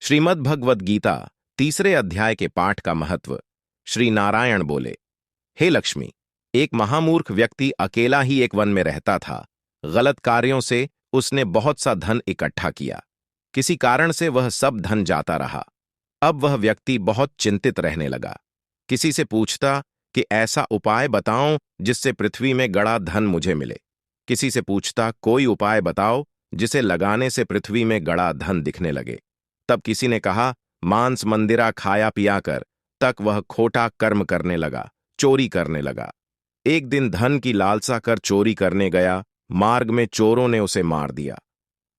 श्रीमद् भगवद गीता तीसरे अध्याय के पाठ का महत्व। श्री नारायण बोले, हे लक्ष्मी, एक महामूर्ख व्यक्ति अकेला ही एक वन में रहता था। गलत कार्यों से उसने बहुत सा धन इकट्ठा किया। किसी कारण से वह सब धन जाता रहा। अब वह व्यक्ति बहुत चिंतित रहने लगा। किसी से पूछता कि ऐसा उपाय बताओ जिससे पृथ्वी में गड़ा धन मुझे मिले। किसी से पूछता कोई उपाय बताओ जिसे लगाने से पृथ्वी में गड़ा धन दिखने लगे। तब किसी ने कहा, मांस मंदिरा खाया पिया कर तक वह खोटा कर्म करने लगा, चोरी करने लगा। एक दिन धन की लालसा कर चोरी करने गया। मार्ग में चोरों ने उसे मार दिया।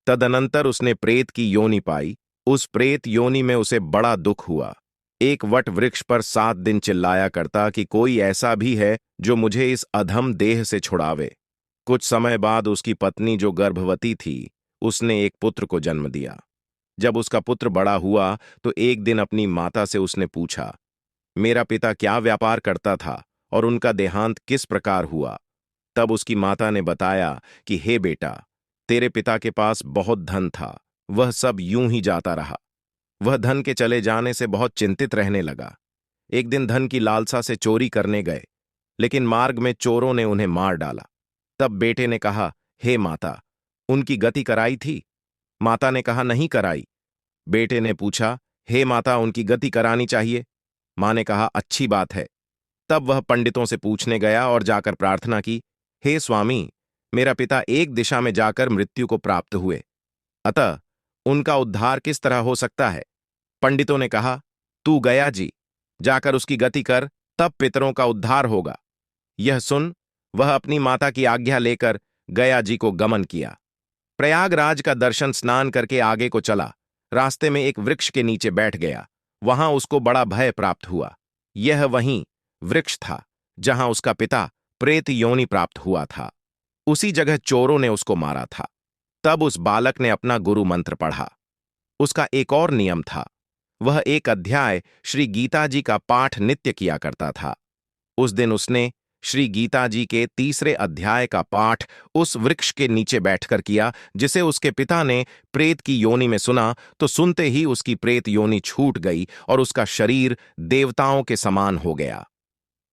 तदनंतर उसने प्रेत की योनि पाई। उस प्रेत योनि में उसे बड़ा दुख हुआ। एक वट वृक्ष पर 7 दिन चिल्लाया करता कि कोई ऐसा भी है जो मुझे इस अधम देह से छुड़ावे। कुछ समय बाद उसकी पत्नी जो गर्भवती थी, उसने एक पुत्र को जन्म दिया। जब उसका पुत्र बड़ा हुआ तो एक दिन अपनी माता से उसने पूछा, मेरा पिता क्या व्यापार करता था और उनका देहांत किस प्रकार हुआ। तब उसकी माता ने बताया कि हे बेटा, तेरे पिता के पास बहुत धन था, वह सब यूं ही जाता रहा। वह धन के चले जाने से बहुत चिंतित रहने लगा। एक दिन धन की लालसा से चोरी करने गए, लेकिन मार्ग में चोरों ने उन्हें मार डाला। तब बेटे ने कहा, हे माता, उनकी गति कराई थी? माता ने कहा, नहीं कराई। बेटे ने पूछा, हे माता, उनकी गति करानी चाहिए। मां ने कहा, अच्छी बात है। तब वह पंडितों से पूछने गया और जाकर प्रार्थना की, हे स्वामी, मेरा पिता एक दिशा में जाकर मृत्यु को प्राप्त हुए, अतः उनका उद्धार किस तरह हो सकता है? पंडितों ने कहा, तू गया जी, जाकर उसकी गति कर, तब पितरों का उद्धार होगा। यह सुन वह अपनी माता की आज्ञा लेकर गया जी को गमन किया। प्रयागराज का दर्शन स्नान करके आगे को चला। रास्ते में एक वृक्ष के नीचे बैठ गया। वहां उसको बड़ा भय प्राप्त हुआ। यह वहीं वृक्ष था जहां उसका पिता प्रेत योनि प्राप्त हुआ था। उसी जगह चोरों ने उसको मारा था। तब उस बालक ने अपना गुरु मंत्र पढ़ा। उसका एक और नियम था, वह एक अध्याय श्री गीता जी का पाठ नित्य किया करता था। उस दिन उसने श्री गीता जी के तीसरे अध्याय का पाठ उस वृक्ष के नीचे बैठकर किया, जिसे उसके पिता ने प्रेत की योनि में सुना तो सुनते ही उसकी प्रेत योनि छूट गई और उसका शरीर देवताओं के समान हो गया।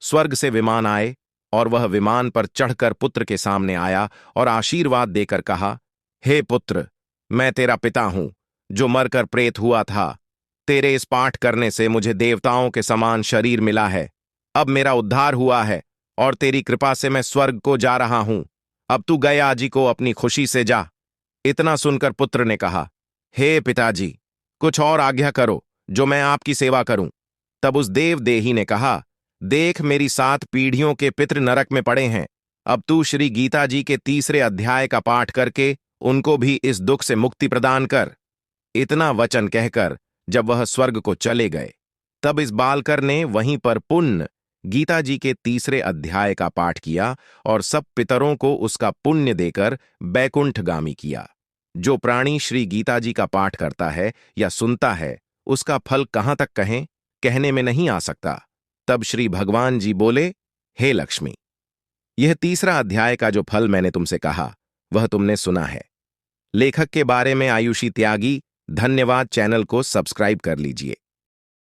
स्वर्ग से विमान आए और वह विमान पर चढ़कर पुत्र के सामने आया और आशीर्वाद देकर कहा, हे पुत्र, मैं तेरा पिता हूं जो मरकर प्रेत हुआ था। तेरे इस पाठ करने से मुझे देवताओं के समान शरीर मिला है। अब मेरा उद्धार हुआ है और तेरी कृपा से मैं स्वर्ग को जा रहा हूं। अब तू गया जी को अपनी खुशी से जा। इतना सुनकर पुत्र ने कहा, हे पिताजी, कुछ और आज्ञा करो जो मैं आपकी सेवा करूं। तब उस देवदेही ने कहा, देख, मेरी 7 पीढ़ियों के पितृ नरक में पड़े हैं। अब तू श्री गीता जी के तीसरे अध्याय का पाठ करके उनको भी इस दुख से मुक्ति प्रदान कर। इतना वचन कहकर जब वह स्वर्ग को चले गए, तब इस बालकर ने वहीं पर पुण्य गीता जी के तीसरे अध्याय का पाठ किया और सब पितरों को उसका पुण्य देकर बैकुंठगामी किया। जो प्राणी श्री गीता जी का पाठ करता है या सुनता है, उसका फल कहां तक कहें, कहने में नहीं आ सकता। तब श्री भगवान जी बोले, हे लक्ष्मी, यह तीसरा अध्याय का जो फल मैंने तुमसे कहा वह तुमने सुना है। लेखक के बारे में आयुषी त्यागी, धन्यवाद। चैनल को सब्सक्राइब कर लीजिए।